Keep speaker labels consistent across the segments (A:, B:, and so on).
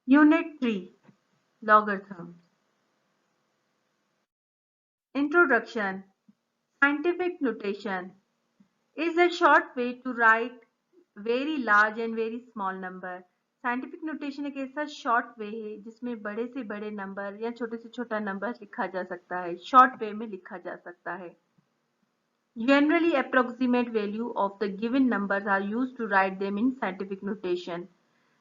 A: Unit 3 Logarithms. Introduction. Scientific notation is a short way to write very large and very small number. Scientific notation एक ऐसा short way है जिसमें बड़े से बड़े नंबर या छोटे से छोटा नंबर लिखा जा सकता है, शॉर्ट वे में लिखा जा सकता है. Generally, approximate value of the given numbers are used to write them in scientific notation.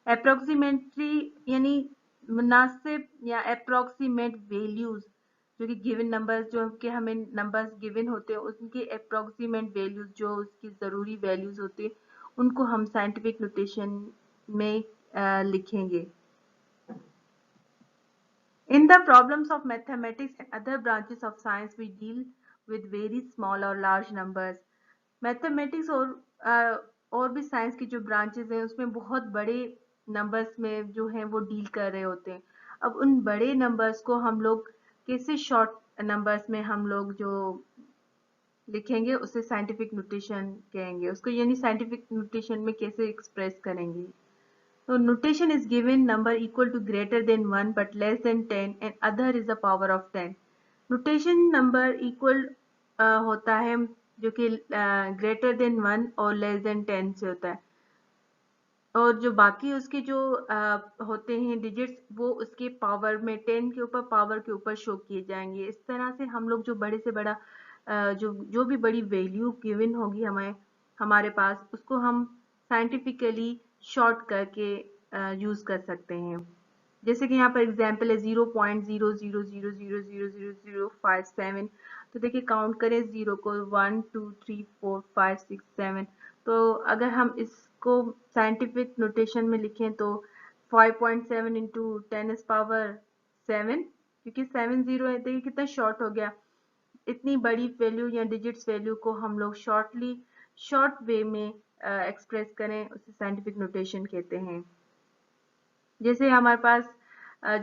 A: Approximately यानी मुनासिब या approximate values जो कि given numbers जो कि हमें numbers given होते हैं उनके approximate values जो उसकी ज़रूरी values होती हैं उनको हम scientific notation में लिखेंगे. In the problems of mathematics and other branches of science, we deal with very small or large numbers. Mathematics और भी साइंस की जो ब्रांचेस हैं उसमें बहुत बड़े नंबर्स में जो हैं वो डील कर रहे होते हैं. अब उन बड़े नंबर्स को हम लोग कैसे शॉर्ट नंबर्स में हम लोग जो लिखेंगे उसे साइंटिफिक नोटेशन कहेंगे. उसको यानी साइंटिफिक नोटेशन में कैसे एक्सप्रेस करेंगे. So notation is given number equal to greater than 1 but less than 10 and other is the power of 10. Notation number equal होता है जो कि greater than 1 और less than 10 से होता है और जो बाकी उसके जो होते हैं डिजिट्स वो उसके पावर में 10 के ऊपर पावर के ऊपर शो किए जाएंगे. इस तरह से हम लोग जो बड़े से बड़ा जो भी बड़ी वैल्यू गिवन होगी हमारे पास उसको हम साइंटिफिकली शॉर्ट करके यूज कर सकते हैं. जैसे कि यहाँ पर एग्जांपल है 0.0000000057. तो देखिए काउंट करें जीरो को 1 2 3 4 5 6 7. तो अगर हम इसको साइंटिफिक नोटेशन में लिखें तो 5.7 इंटू 10 पावर 7 क्योंकि 7 0 है. देखिए कितना शॉर्ट हो गया. इतनी बड़ी वैल्यू या डिजिट्स वैल्यू को हम लोग शॉर्ट वे में एक्सप्रेस करें उसे साइंटिफिक नोटेशन कहते हैं. जैसे हमारे पास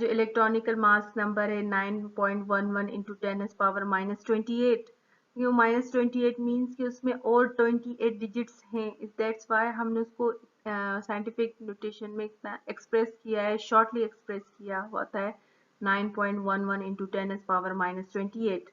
A: जो इलेक्ट्रॉनिकल मास नंबर है 9.11 इंटू 10 पावर -28. ये -28 मीन्स कि उसमें और 28 डिजिट्स हैं. दैट्स वाई हमने उसको साइंटिफिक नोटेशन में इतना एक्सप्रेस किया है, शॉर्टली एक्सप्रेस किया होता है 9.11 इंटू 10 पावर -28.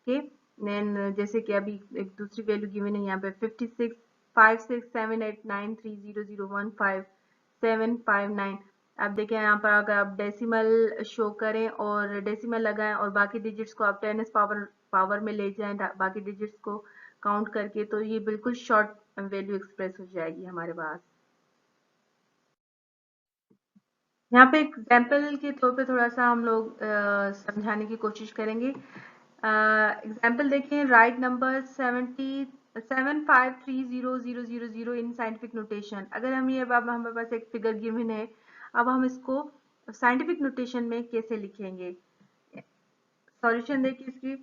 A: ओके. देन जैसे कि अभी एक दूसरी वैल्यू गिवन है यहाँ पे 56 5678930015 अब देखें यहाँ पर अगर आप डेसिमल शो करें और डेसिमल लगाएं और बाकी डिजिट्स को आप 10 पावर में ले जाएं बाकी डिजिट्स को काउंट करके तो ये बिल्कुल शॉर्ट वैल्यू एक्सप्रेस हो जाएगी हमारे पास. यहाँ पे एग्जाम्पल के तौर पे थोड़ा सा हम लोग समझाने की कोशिश करेंगे. एग्जाम्पल देखें. Right number 75300000 in scientific notation. अगर हम ये अब हमारे पास एक फिगर गिवन है, अब हम इसको साइंटिफिक नोटेशन में कैसे लिखेंगे. सॉल्यूशन देखिए इसकी.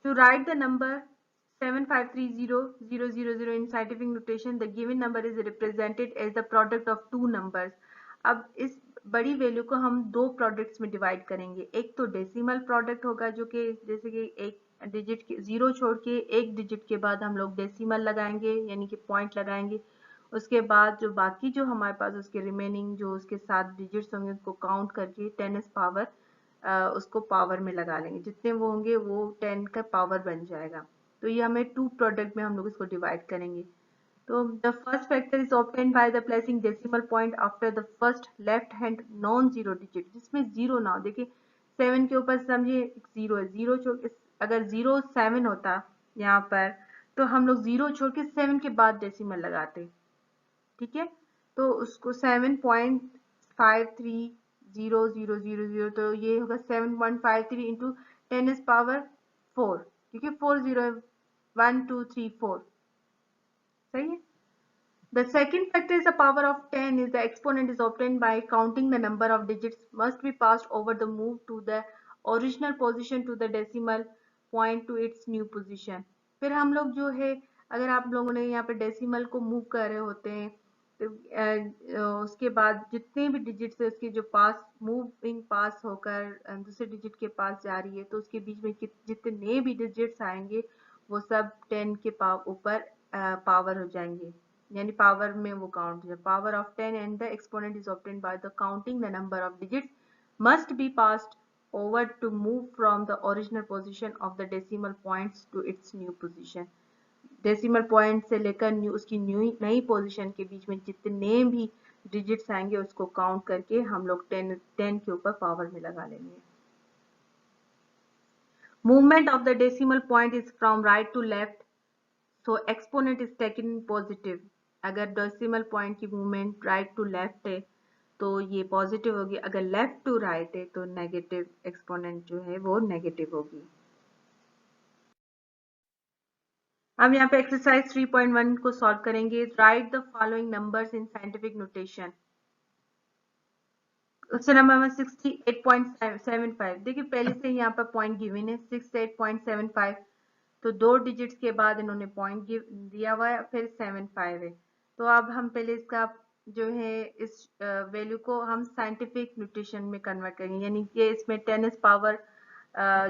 A: To write the number 75300000 in scientific notation, the given number is represented as the product of two numbers. अब इस बड़ी वैल्यू को हम दो प्रोडक्ट्स में डिवाइड करेंगे. एक तो डेसिमल प्रोडक्ट होगा जो कि जैसे कि एक डिजिट के जीरो छोड़ के एक डिजिट के बाद हम लोग डेसिमल लगाएंगे यानी कि पॉइंट लगाएंगे. उसके बाद जो बाकी जो हमारे पास उसके रिमेनिंग जो उसके 7 डिजिट्स होंगे उसको काउंट करके 10 पावर उसको पावर में लगा लेंगे. जितने वो होंगे वो 10 का पावर बन जाएगा. तो ये हमें टू प्रोडक्ट में हम लोग इसको डिवाइड करेंगे. तो the first factor is obtained by the placing decimal point after the first left hand non zero digit जिसमें जीरो ना हो. देखिए 7 के ऊपर समझिए जीरो है. जीरो छोड़ के अगर 07 होता यहाँ पर तो हम लोग जीरो छोड़ के 7 के बाद डेसिमल लगाते. ठीक है. तो उसको 7.5300000 तो ये होगा 7.53 इंटू 10 पावर 4 क्योंकि 4 0 1 2 3 4. सही है. The second factor is the power of 10 is the exponent is obtained by counting the number of digits must be passed over the move to the original position to the decimal point to its new position. फिर हम लोग जो है अगर आप लोगों ने यहाँ पे डेसिमल को मूव कर रहे होते हैं तो उसके बाद जितने भी डिजिट्स है उसके जो मूविंग पास होकर दूसरे डिजिट के पास जा रही है तो उसके बीच में जितने भी डिजिट्स आएंगे वो सब 10 के ऊपर पावर हो जाएंगे यानी पावर में वो काउंट, जब power of 10 and the exponent is obtained by the counting the number of digits must be passed over to move from the original position of the decimal points to its new position। Decimal point से लेकर उसकी नई position के बीच में जितने भी digits आएंगे उसको काउंट करके हम लोग 10 के ऊपर पावर में लगा लेंगे। Movement of the decimal point is from right to left, so exponent is taken positive. अगर डेसिमल पॉइंट की मूवमेंट राइट टू लेफ्ट है तो ये पॉजिटिव होगी, अगर लेफ्ट टू राइट है तो नेगेटिव, एक्सपोनेंट जो है वो नेगेटिव होगी। अब यहाँ पे एक्सरसाइज 3.1 को सॉल्व करेंगे। Right the following numbers in scientific notation. Question number 68.75। देखिए पहले से यहाँ पर पॉइंट गिवन है 68.75, तो दो डिजिट्स के बाद इन्होंने पॉइंट दिया हुआ है, फिर 75 है। तो अब हम पहले इसका जो है इस वैल्यू को हम साइंटिफिक नोटेशन में कन्वर्ट करेंगे, यानी कि इसमें 10 पावर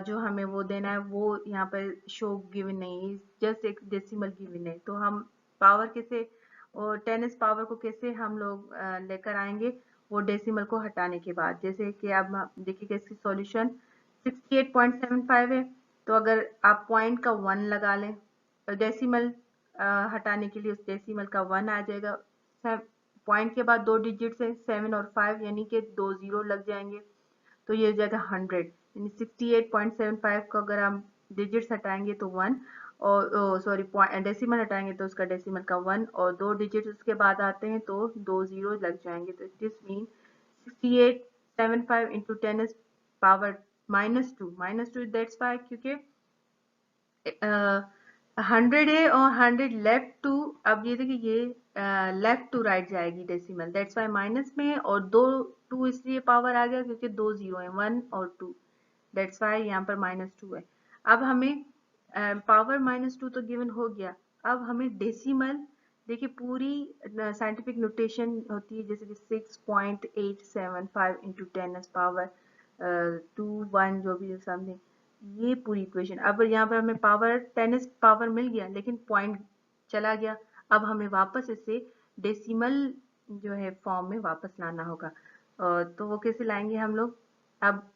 A: जो हमें वो देना है वो यहाँ पर शो गिवन नहीं है, जस्ट एक डेसिमल गिवन है। तो हम पावर कैसे और 10 पावर को कैसे हम लोग लेकर आएंगे, वो डेसिमल को हटाने के बाद। जैसे कि आप देखिएगा इसकी सॉल्यूशन 68.75 है, तो अगर आप पॉइंट का 1 लगा लें तो डेसिमल हटाने के लिए उस डेसिमल का 1 आ जाएगा। पॉइंट के बाद दो डिजिट है 7 और 5, यानी कि 2 जीरो लग जाएंगे, तो ये हो जाएगा 100। यानी 68.75 को अगर हम डिजिट्स हटाएंगे तो 1, और सॉरी डेसिमल हटाएंगे तो उसका डेसिमल का 1, और दो डिजिट उसके बाद आते हैं तो 2 जीरो लग जाएंगे। तो this mean 6875 into 10 power -2 that's why, क्योंकि 100 है और 100 लेफ्ट टू, अब ये देखिए ये लेफ्ट टू राइट जाएगी डेसिमल, दैट्स वाई माइनस में है, और दो 2 इसलिए पावर आ गया क्योंकि दो जीरो है 1 और 2, दैट्स वाई यहाँ पर -2 है। अब हमें पावर -2 तो गिवन हो गया, अब हमें डेसिमल, देखिए पूरी साइंटिफिक नोटेशन होती है जैसे कि 6.875 इंटू 10 पावर 2 1 जो भी समथिंग, ये पूरी इक्वेशन। अब यहाँ पर हमें पावर 10 पावर मिल गया लेकिन पॉइंट चला गया, अब हमें वापस इसे डेसिमल जो है फॉर्म में वापस लाना होगा। तो वो कैसे लाएंगे हम लोग, अब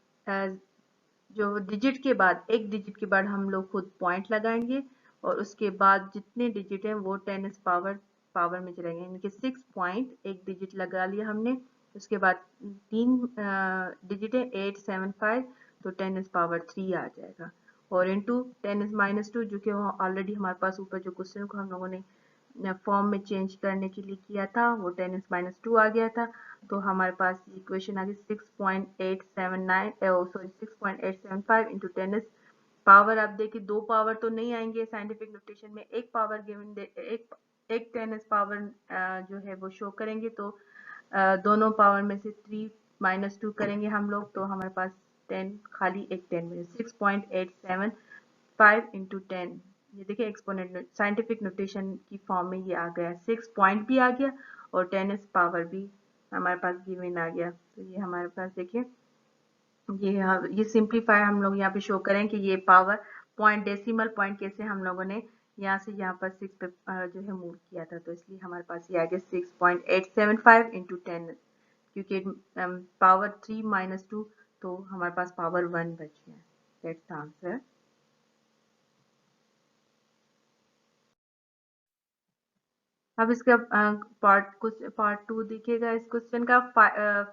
A: जो डिजिट के बाद, एक डिजिट के बाद हम लोग खुद पॉइंट लगाएंगे और उसके बाद जितने डिजिट हैं वो 10 पावर में चलेंगे, यानी कि 6 पॉइंट एक डिजिट लगा लिया हमने, उसके बाद तीन डिजिट है 875, तो 10 पावर 3 आ जाएगा, और इंटू 10 - 2 जो कि ऑलरेडी हमारे पास ऊपर जो क्वेश्चन को हम लोगों ने फॉर्म में चेंज करने के लिए किया था वो 10 - 2 आ गया था। तो हमारे पास इक्वेशन आ गई 6.879 सॉरी 6.875 इंटू 10 पावर। अब देखिए दो पावर तो नहीं आएंगे साइंटिफिक नोटेशन में, एक पावर गिवन एक 10 पावर जो है वो शो करेंगे, तो दोनों पावर में से 3 - 2 करेंगे हम लोग, तो हमारे पास 10 खाली एक 10 में 6.875 इंटू 10, ये देखिए एक्सपोनेंट साइंटिफिक नोटेशन की फॉर्म में ये आ गया, 6 पॉइंट भी आ गया और 10 पावर भी हमारे पास गिवन आ गया। तो ये हमारे पास देखिए ये सिंप्लीफाई हम लोग यहाँ पे शो करें कि ये पावर पॉइंट डेसिमल पॉइंट कैसे हम लोगों ने यहाँ से यहाँ पर 6 पे जो है मूव किया था, तो इसलिए हमारे पास ये आ गया 6.875 इंटू 10, क्योंकि पावर 3 - 2 तो हमारे पास पावर 1 बच गया। That's the answer. अब इसका पार्ट 2 देखिएगा इस क्वेश्चन का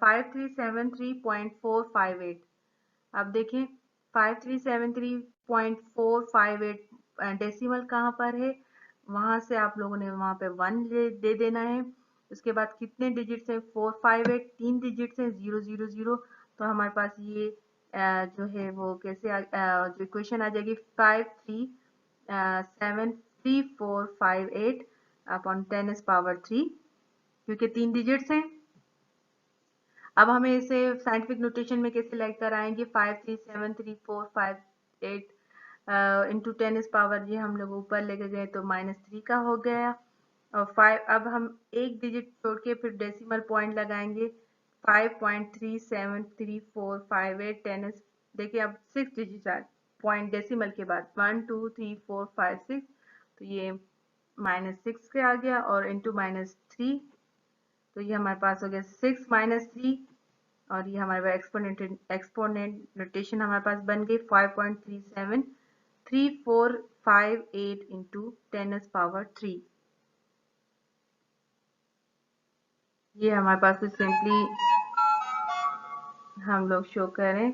A: 5373.458। अब देखें 5373.458 डेसिमल कहाँ पर है, वहां से आप लोगों ने वहां पे 1 दे देना है। उसके बाद कितने डिजिट्स है 458, तीन डिजिट्स है 000, तो हमारे पास ये जो है वो कैसे जो इक्वेशन आ जाएगी 537458 अपॉन 10 पावर 3, क्योंकि तीन डिजिट्स हैं। अब हमें इसे साइंटिफिक नोटेशन में कैसे लेकर आएंगे, 5373.458 इंटू 10 पावर, ये हम लोग ऊपर लेके गए तो -3 का हो गया, और 5 अब हम एक डिजिट छोड़ के फिर डेसिमल पॉइंट लगाएंगे 5.37345 10, देखिए अब 6 डिजिट पॉइंट डेसिमल के बाद 1 2 3 4 5 6, तो ये -6 के आ गया और इंटू -3, तो ये हमारे पास हो गया 6 -3, और ये हमारे पास एक्सपोनेंट नोटेशन हमारे पास बन गई 5.373458 इंटू 10⁻³ ये हमारे पास तो सिंपली हम लोग शो करें।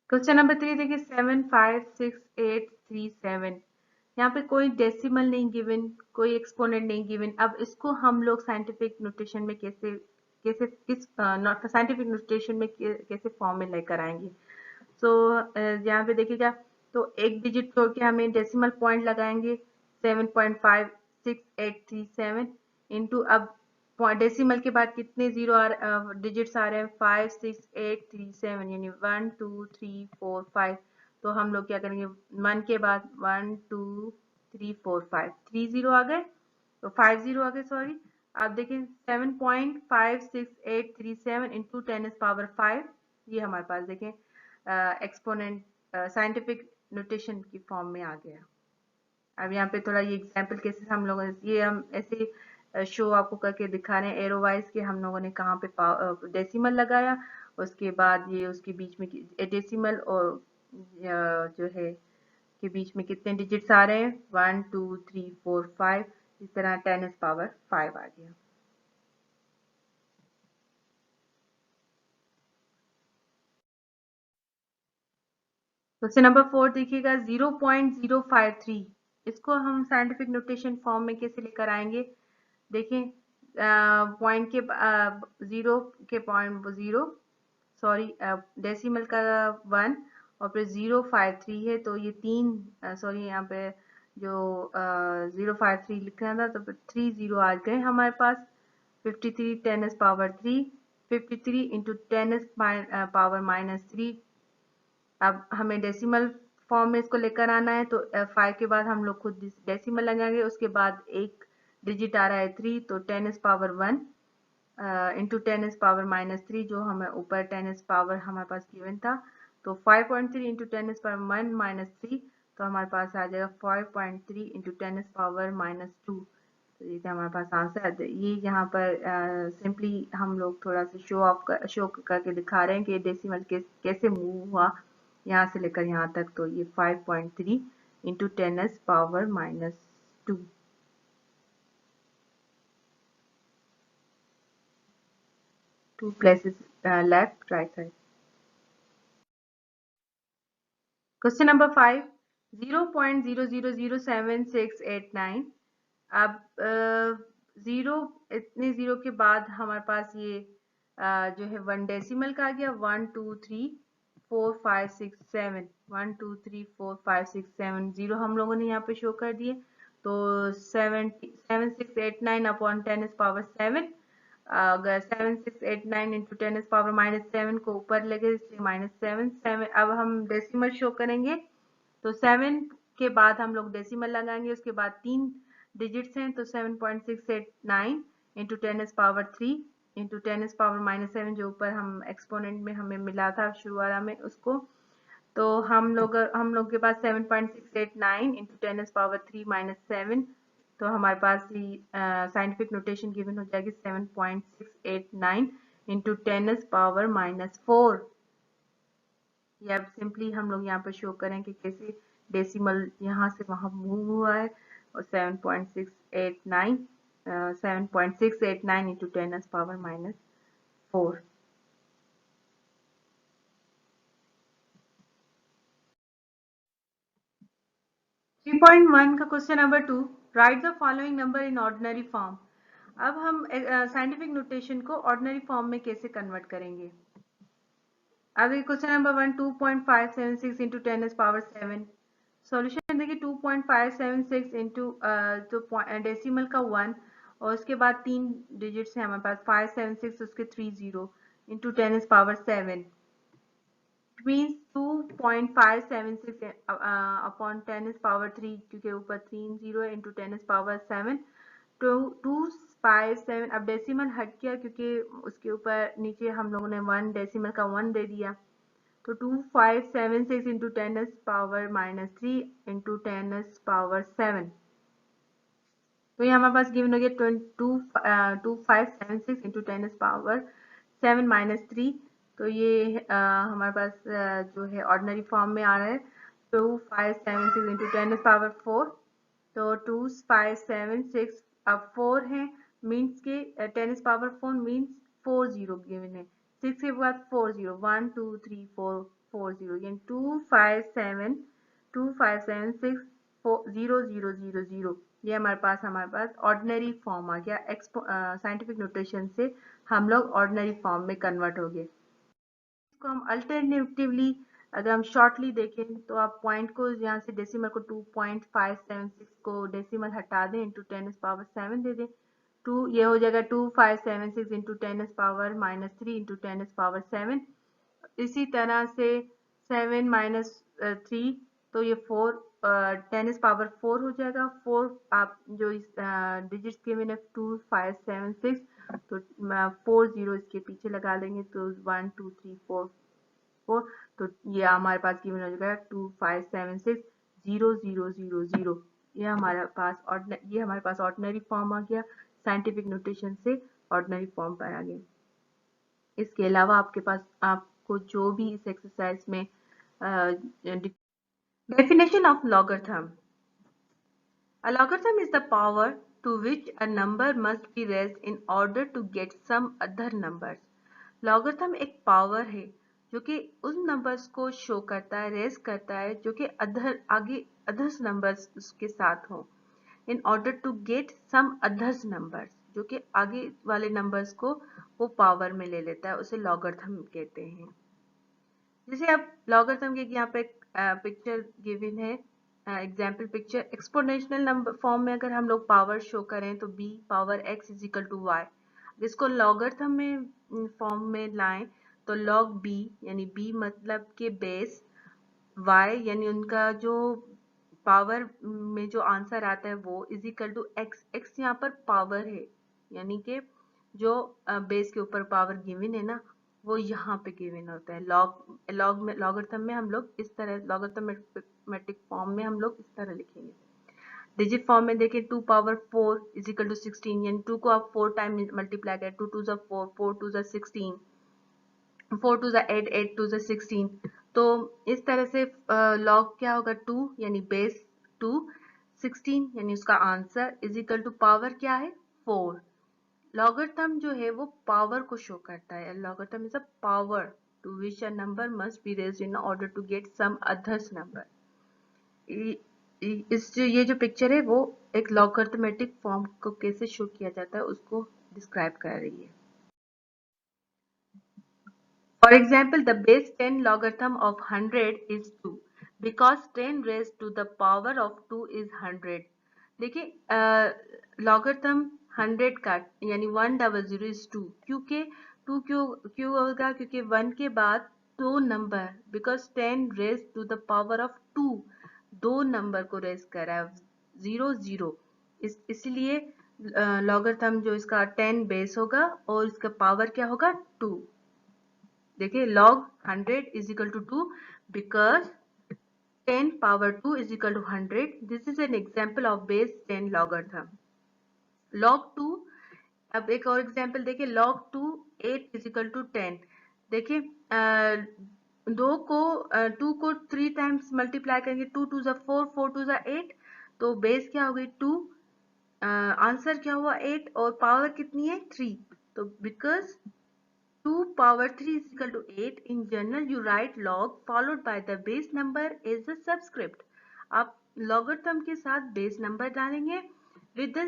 A: क्वेश्चन नंबर 3 देखिए 75683 यहाँ पे कोई डेसिमल नहीं गिवन, कोई एक्सपोनेंट नहीं गिवन। अब इसको हम लोग साइंटिफिक नोटेशन में कैसे कैसे किस साइंटिफिक नोटेशन में कैसे फॉर्म में लेकर आएंगे। सो यहाँ पे देखिएगा, तो एक डिजिट छोड़ के हमें डेसिमल पॉइंट लगाएंगे 7.56837 इंटू, अब डेसिमल के बाद कितने जीरो डिजिट्स आ रहे हैं 56837, यानी 1 2 3 4 5। तो हम लोग क्या करेंगे, 1 के बाद 1 2 3 4 5, 3 जीरो आ गए, तो 5 जीरो आ गए सॉरी। आप देखें 7.56837 इंटू 10⁻5, ये हमारे पास देखें एक्सपोनेंट साइंटिफिक नोटेशन की फॉर्म में आ गया। अब यहाँ पे थोड़ा ये एग्जांपल केसेस हम लोगों ने, ये हम ऐसे शो आपको करके दिखा रहे हैं एरो वाइज के हम लोगों ने कहाँ पे डेसिमल लगाया, उसके बाद ये उसके बीच में डेसिमल और जो है के बीच में कितने डिजिट्स आ रहे हैं 1 2 3 4 5, इस तरह 10⁻5 आ गया। क्वेश्चन नंबर 4 देखिएगा 0.053, इसको हम साइंटिफिक नोटेशन फॉर्म में कैसे लेकर आएंगे। देखें पॉइंट के जीरो के पॉइंट जीरो, सॉरी डेसिमल का 1 और फिर 053 है, तो ये तीन सॉरी यहाँ पे जो 053 लिखना था तो फिर 3 जीरो आ गए हमारे पास। 53 10⁻³ 53 इंटू 10⁻³ अब हमें डेसिमल फॉर्म में इसको लेकर आना है, तो 5 के बाद हम लोग खुद डेसिमल लगाएंगे, उसके बाद एक डिजिट आ रहा है 3, तो 10⁻1 इंटू 10⁻³ जो हमें ऊपर 10 हमारे पास गिवन था, तो 5.3 इंटू 10⁻⁻3, तो हमारे पास आ जाएगा 5.3 इंटू 10⁻⁻2। तो ये था हमारे पास आंसर। ये यहाँ पर सिंपली हम लोग थोड़ा सा शो करके दिखा रहे हैं कि डेसिमल कैसे मूव हुआ यहाँ से लेकर यहाँ तक, तो ये 5.3 into 10⁻⁻2। Two places left, right side. Question number 5 0.000769। अब जीरो, इतने जीरो के बाद हमारे पास ये जो है 1 डेसिमल का आ गया 1 2 3 4 5 6 7, 1 2 3 4 5 6 7 जीरो हम लोगों ने यहाँ पे शो कर दिए। तो 7689 अपॉन 10⁻7, अगर 7689 इंटू 10⁻⁻7 को ऊपर लगे इसलिए -7। अब हम डेसिमल शो करेंगे, तो 7 के बाद हम लोग डेसिमल लगाएंगे, उसके बाद तीन डिजिट्स हैं, तो 7.689 इंटू 10⁻³ इंटू 10⁻⁻7 जो ऊपर हम एक्सपोनेंट में हमें मिला था शुरुआत में उसको, तो हम लोग के पास 7.689 इंटू 10⁻³ - 7, तो हमारे पास साइंटिफिक नोटेशन गिवन हो जाएगी 7.689 इंटू 10⁻⁻4। ये अब सिंपली हम लोग यहाँ पर शो करें कि कैसे डेसिमल यहाँ से वहां मूव हुआ है, और 7.689 इंटू 10⁻⁻4। 3.1 का question number 2, right the following number in ordinary form. अब हम साइंटिफिक नोटेशन को ऑर्डिनरी फॉर्म में कैसे कन्वर्ट करेंगे। अब क्वेश्चन नंबर 1 2.576 इंटू 10⁻7। सॉल्यूशन देखिए 2.576 इंटू जो डेसिमल का 1 और उसके बाद तीन डिजिट्स हैं हमारे पास 576, उसके 30 इंटू 10⁻7 मीन्स 2.576 अपॉन 10⁻3, क्योंकि ऊपर 3 जीरो है, इंटू 10⁻7 257। अब डेसिमल हट गया क्योंकि उसके ऊपर नीचे हम लोगों ने 1 डेसिमल का 1 दे दिया, तो 2576 इंटू 10⁻³ इंटू 10⁻7, तो ये हमारे पास गिवन हो गया 2576 इंटू 10⁻7 तो ये हमारे पास जो है ऑर्डिनरी फॉर्म में आ रहा है 2576 इंटू 10⁻4, तो 2576 अब 4 है मीन्स के 10⁻4 मीन्स 40 गिवन है, 6 के बाद 40 1 2 3 4 40 यानी 2576 0000, ये हमारे पास ऑर्डिनरी फॉर्म आ गया। साइंटिफिक नोटेशन से हम लोग ऑर्डिनरी फॉर्म में कन्वर्ट हो गए। इसको हम अल्टरनेटिवली अगर हम शॉर्टली देखें तो आप पॉइंट को यहाँ से डेसिमल को 2.576 को डेसिमल हटा दें इंटू 10⁻7 दे दें, 2 ये हो जाएगा 2576 इंटू 10⁻³ इंटू 10⁻7। इसी तरह से 7 - 3 तो ये 4 10⁻4 हो जाएगा। 4 आप जो इस डिजिट्स के मैंने 2576 तो 40 इसके पीछे लगा देंगे तो 1 2 3 4 4, तो ये हमारे पास गिवन हो जाएगा 2576 0000। ये हमारे पास ऑर्डिनरी फॉर्म आ गया, साइंटिफिक नोटेशन से ऑर्डिनरी फॉर्म पर आ गया। इसके अलावा आपके पास आपको जो भी इस एक्सरसाइज में definition of logarithm, a logarithm is the power to which a number must be raised in order to get some other numbers। Logarithm एक पावर है जो कि उन नंबर्स को शो करता है, रेज करता है जो कि अदर्स नंबर्स उसके साथ हो, in order to get some others numbers, जो कि आगे वाले नंबर्स को वो पावर में ले लेता है, उसे लॉगरिथम कहते हैं। जैसे अब लॉगरिथम के यहाँ पे पिक्चर गिवन है, example picture exponential number form में अगर हम लोग पावर शो करें तो b power x is equal to y, इसको लॉगरिथम में फॉर्म में लाएं तो log b यानी b मतलब के बेस, y यानी उनका जो पावर में जो आंसर आता है वो is equal to x, x यहाँ पर पावर है यानी कि जो बेस के ऊपर पावर गिवन है ना वो यहाँ पे गिवन होता है। लॉगरिथम में हम लोग इस तरह लॉगरिथमेटिक फॉर्म में हम लोग इस तरह लिखेंगे। डिजिट फॉर्म में देखें 2 पावर 4 इज इक्वल टू 16, यानी 2 को आप 4 टाइम मल्टीप्लाई करें, 2 2 4 4 2 16 4 2 8 8 2 16, तो इस तरह से लॉग क्या होगा 2 यानी बेस 2 16 यानी उसका answer is equal to power क्या है 4। लॉगरिथम जो है वो पावर को शो करता है। Logarithm is a power to which a number must be raised in order to get some others number. ये जो पिक्चर है वो एक लॉगरिथमेटिक फॉर्म को कैसे शो किया जाता है उसको डिस्क्राइब कर रही है। For example, the base 10 logarithm of 100 is 2 because 10 raised to the power of 2 is 100। देखिए लॉगरिथम 100 का यानी 100 is 2, क्योंकि 2 क्यों होगा, क्योंकि 1 के बाद दो number, because 10 raised to the power of 2 दो नंबर को रेज कर रहा है 0 0, इसलिए लॉगरिथम जो इसका 10 बेस होगा और इसका पावर क्या होगा 2। देखिए log 100 is equal to 2 because 10 power 2 is equal to 100। This is an example of base 10 logarithm। log 2, अब एक और एग्जाम्पल देखिए log 2 8 is equal to 10। देखिए 2 को 3 टाइम्स मल्टीप्लाई करेंगे, 2 2 4 4 2 8, तो बेस क्या हो गई 2, आंसर क्या हुआ 8 और पावर कितनी है 3, तो because 2 power 3 is equal to 8, in general you write log followed by the base number is the subscript। आप logarithm के साथ बेस नंबर डालेंगे with the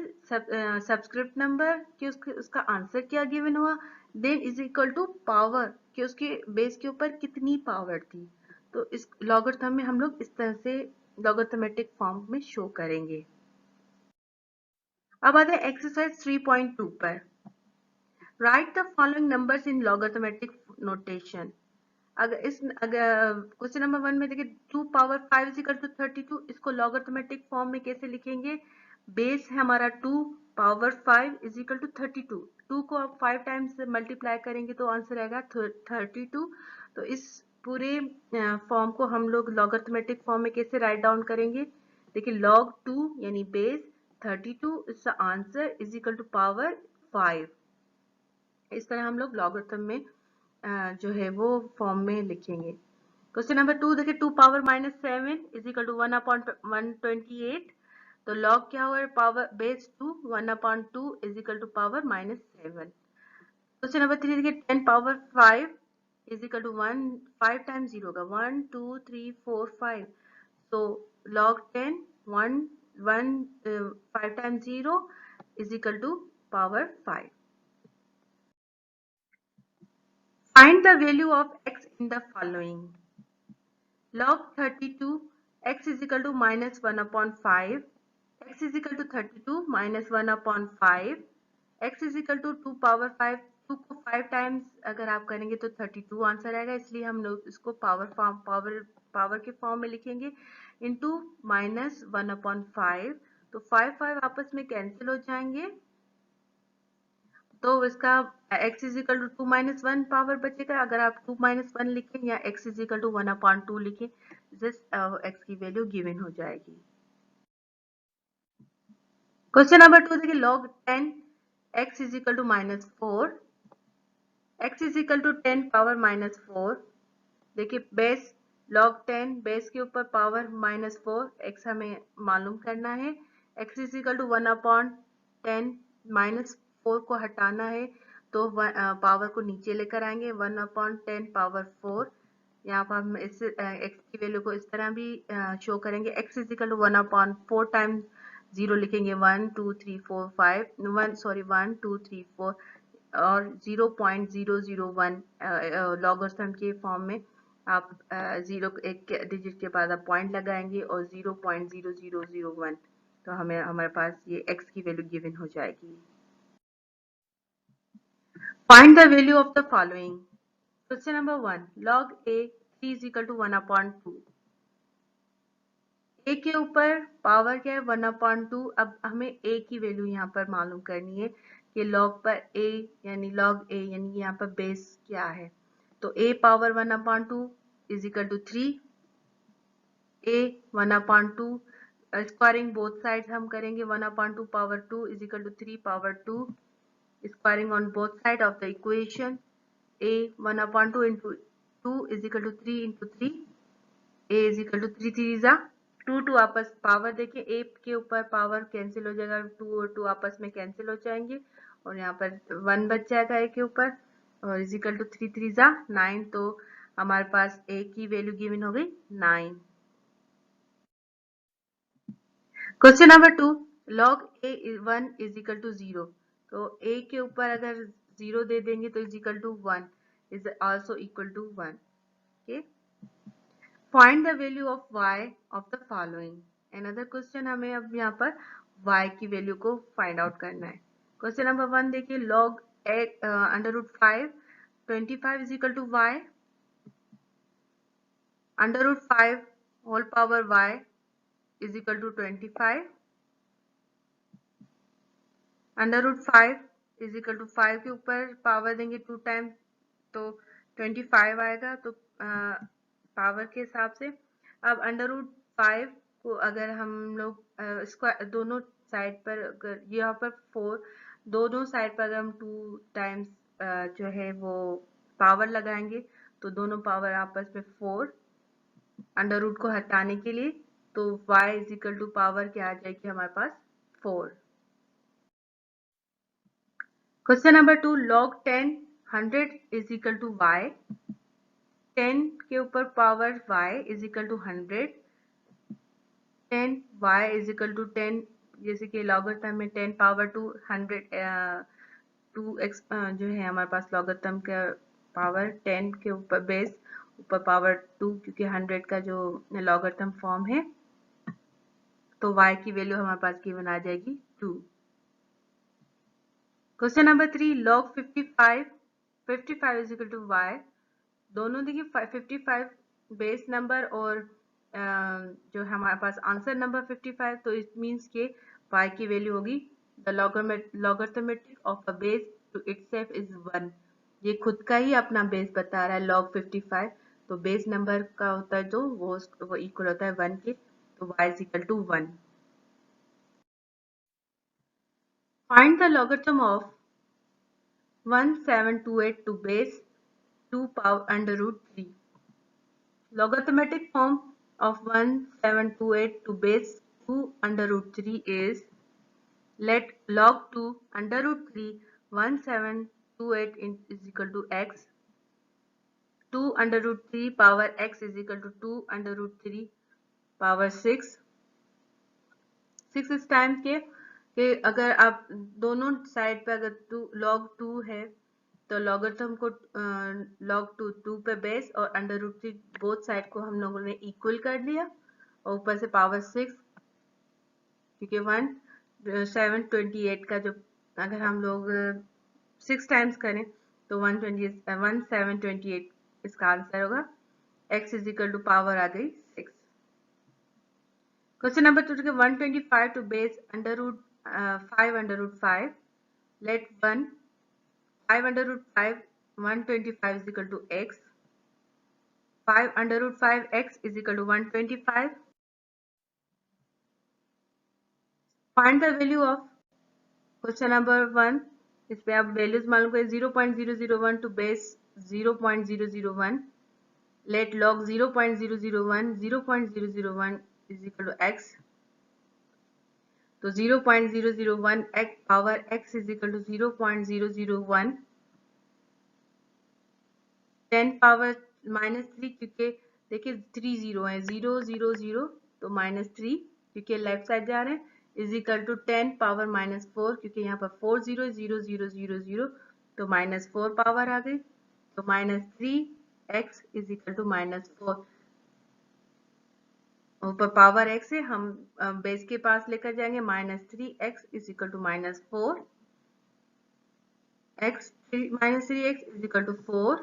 A: subscript नंबर कि उसका आंसर क्या गिवन हुआ, then is equal to power कि उसके बेस के ऊपर कितनी पावर थी। तो इस logarithm में हम लोग इस तरह से logarithmetic फॉर्म में शो करेंगे। अब आते हैं एक्सरसाइज 3.2 पर। Write the following numbers in logarithmetic notation। अगर क्वेश्चन नंबर 1 में देखिए 2 पावर 5 इज इक्वल टू 32, इसको लॉगरिथमेटिक फॉर्म में कैसे लिखेंगे, बेस है हमारा 2 पावर 5 इज इक्वल टू 32, 2 को आप 5 टाइम्स मल्टीप्लाई करेंगे तो आंसर आएगा 32। तो इस पूरे फॉर्म को हम लोग लॉगरिथमेटिक फॉर्म में कैसे राइट डाउन करेंगे? देखिए log 2 यानी base 32 is the answer is equal to power 5। इस तरह हम लोग लॉगरिथम में जो है वो फॉर्म में लिखेंगे। क्वेश्चन नंबर 2 देखिए 2 पावर -7 इज इक्वल टू 1/128। तो log क्या हुआ? Power base 2 1/2 is equal to power -7। Question number 3 देखिए 10 power 5 is equal to 1 5 times 0 होगा 1 2 3 4 5। तो log 10 1 1 5 times 0 is equal to power 5। Find the value of x in the following. Log 32 x is equal to -1/5, x is equal to 32 -1/5, x is equal to 2 power 5। 2 को 5 times अगर आप करेंगे तो 32 answer आएगा, इसलिए हम लोग इसको पावर के फॉर्म में लिखेंगे इनटू -1/5। तो 5 आपस में कैंसिल हो जाएंगे, तो इसका x is equal to 2 - 1 power बचेगा। अगर आप 2 - 1 लिखें या x इज इक्वल टू 1/2 लिखें, x की वैल्यू गिवन हो जाएगी। क्वेश्चन नंबर 2 देखिए log 10 x is equal to -4, x is equal to 10 power -4। देखिए बेस log 10 बेस के ऊपर पावर -4, x हमें मालूम करना है। x इज इक्वल टू 1/10 -4 को हटाना है तो पावर को नीचे लेकर आएंगे 1/10 पावर 4। यहाँ पर हम इस x की वैल्यू को इस तरह भी शो करेंगे। x is equal to 1/4 times 0 लिखेंगे 1 2 3 4 5 1 सॉरी 1 2 3 4 और 0.001 लॉगरिथम के फॉर्म में आप जीरो एक डिजिट के बाद आप पॉइंट लगाएंगे और 0.0001, तो हमें हमारे पास ये x की वैल्यू गिवन हो जाएगी। Find the value of the following. Question number 1 log a 3 is equal to 1/2। a के ऊपर पावर क्या है 1/2। अब हमें a की वैल्यू यहाँ पर मालूम करनी है कि log पर a यानी log a यानी यहाँ पर बेस क्या है। तो a power 1/2 is equal to 3, a 1/2 squaring both side हम करेंगे 1/2 power 2 is equal to 3 power 2 squaring on both side of the equation. a 1/2 into 2 is equal to 3 into 3, a is equal to 3 3 is 2 आपस power देखिए a के ऊपर power cancel हो जाएगा, 2 और 2 आपस में कैंसिल हो जाएंगे और यहाँ पर 1 बच जाएगा a के ऊपर और इज इक्वल टू 3 3 जा 9। तो हमारे पास a की वैल्यू गिवन हो गई 9। Question number 2 log a 1 is equal to 0। तो a के ऊपर अगर 0 दे देंगे तो is equal to 1 is also equal to 1। Okay, find the value of y of the following. Another question हमें अब यहाँ पर y की वैल्यू को फाइंड आउट करना है। क्वेश्चन नंबर 1 देखिए log √5 25 is equal to y, √5 whole power y is equal to 25, √5 is equal to 5 के ऊपर पावर देंगे 2 टाइम तो 25 आएगा। तो पावर के हिसाब से अब √5 को अगर हम लोग स्क्वायर दोनों साइड पर अगर यहाँ पर 4 दोनों साइड पर अगर हम 2 टाइम्स जो है वो पावर लगाएंगे तो दोनों पावर आपस में 4 अंडर को हटाने के लिए, तो y is equal to power क्या आ जाएगी हमारे पास 4। Question number 2 log 10 100 is equal to y, 10 के ऊपर power y is equal to 100, 10 y is equal to 10 जैसे कि लॉगरिथम में 10 पावर 2 100 2x जो है हमारे पास लॉगरिथम का पावर 10 के ऊपर बेस ऊपर पावर 2 क्योंकि 100 का जो लॉगरिथम फॉर्म है तो y की वैल्यू हमारे पास गिवन आ जाएगी 2। Question number 3 log 55 is equal to y। दोनों देखिए 55 बेस नंबर और जो हमारे पास आंसर नंबर 55, तो इट मींस के y की वैल्यू होगी the logarithmic of a base to itself is 1। ये खुद का ही अपना बेस बता रहा है log 55, तो बेस नंबर का होता है जो वो इक्वल होता है 1 के, तो y is equal to 1। Find the logarithm of 1728 to base 2 power under root 3। Logarithmic form of 1728 to base 2 under root 3 is, let log 2 under root 3 1728 is equal to x, 2 under root 3 power x is equal to 2 under root 3 power 6। 6 इस time के कि अगर आप दोनों side पे अगर log 2 है तो लॉगरिथम को log 2 पे बेस और अंडर रूट 3 बोथ साइड को हम लोगों ने इक्वल कर लिया और ऊपर से पावर 6, क्योंकि 1728 का जो अगर हम लोग 6 टाइम्स करें तो 1728 इसका आंसर होगा। x is equal to power आ गई 6। Question number 2 125 to base under root 5 under root 5, let 5 under root 5 125 is equal to x, 5 under root 5 x is equal to 125। Find the value of question number 1, इसमें आप values मालूम करें 0.001 to base 0.001, late log 0.001 0.001 is equal to x, तो 0.001 x power x is equal to 0.001 10 power -3, क्योंकि देखिए 3 zero है, 0 0 0 तो -3 क्योंकि लेफ्ट साइड जा रहे हैं, इज इक्वल टू 10 पावर -4 क्योंकि यहाँ पर 4 0 0 0 0 0 तो -4 पावर आ गई, तो -3x इज इक्वल टू -4। ऊपर पावर x है, हम बेस के पास लेकर जाएंगे, -3x is equal to -4, x -3x is equal to 4,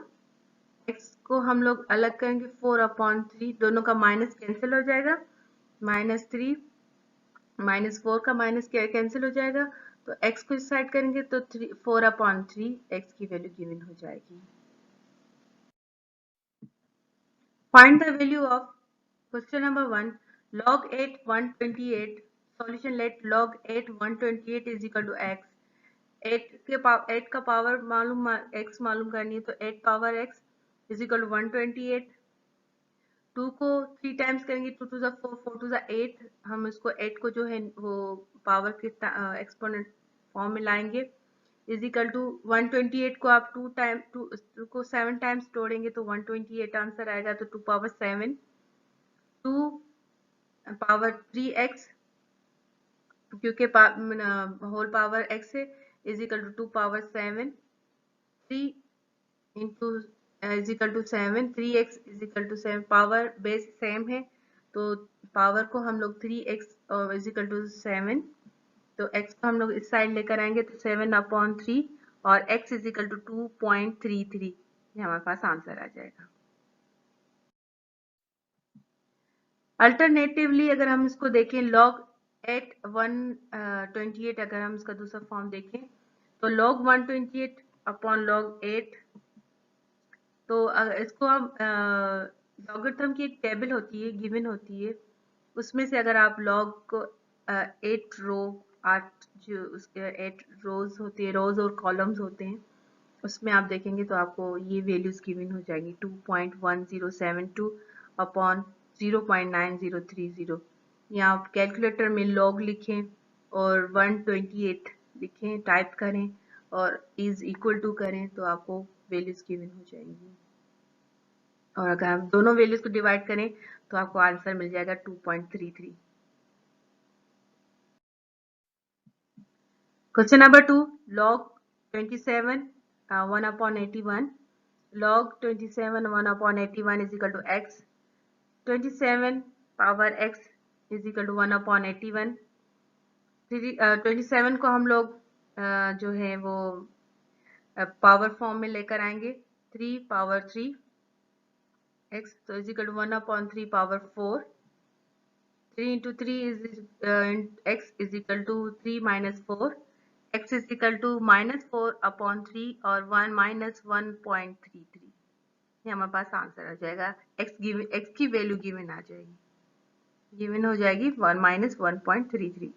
A: x को हम लोग अलग करेंगे 4/3, दोनों का माइनस कैंसिल हो जाएगा, -3 -4 का माइनस कैंसिल हो जाएगा, तो x को इस साइड करेंगे तो 4/3 x की वैल्यू गिवन हो जाएगी। Find the value of question number 1, log 8 128, solution let log 8 128 is equal to x। 8 का पावर मालूम x मालूम करनी है, तो 8 power x is equal to 128। 2 को 3 टाइम्स करेंगे, 2 टू ज़ा 4 4 टू ज़ा 8, हम इसको 8 को जो है वो पावर के एक्सपोनेंट फॉर्म में लाएंगे, इज इक्वल टू 128 को आप 2 को 7 टाइम्स तोड़ेंगे तो 128 आंसर आएगा, तो 2 पावर 7, 2 पावर 3x क्योंकि होल पावर x है, is equal to 2 power 7, 3 into is equal to 7, 3x is equal to 7, power base same है तो पावर को हम लोग 3x इज इक्वल टू 7, तो x को हम लोग इस साइड लेकर आएंगे तो 7/3 और x इज इक्वल टू 2.33, ये हमारे पास आंसर आ जाएगा। अल्टरनेटिवली अगर हम इसको देखें log 8 128, अगर हम इसका दूसरा फॉर्म देखें तो log 128 अपॉन log 8, तो इसको हम लॉगरिथम की एक टेबल होती है गिवन होती है, उसमें से अगर आप log को 8 रो 8 जो उसके 8 रोज होती है, रोज और कॉलम्स होते हैं, उसमें आप देखेंगे तो आपको ये वैल्यूज गिवन हो जाएगी 2.1072 अपॉन 0.9030। या आप कैलकुलेटर में log लिखें और 128 लिखें, टाइप करें और इज इक्वल टू करें तो आपको वैल्यूज गिवन हो जाएंगी, और अगर आप दोनों वैल्यूज को डिवाइड करें तो आपको आंसर मिल जाएगा 2.33। Question number 2, log 27 1/81, log 27 1/81 is equal to x, 27 power x is equal to 1/81। 27 को हम लोग जो है वो पावर फॉर्म में लेकर आएंगे, 3 पावर 3 x, तो is equal to 1/3 power 4, 3 into 3 is x is equal to 3 minus 4, x is equal to -4/3 और 1 -1.33, ये हमारे पास आंसर आ जाएगा। एक्स की वैल्यू गिवन आ जाएगी, गिवन हो जाएगी 1 - 1.33।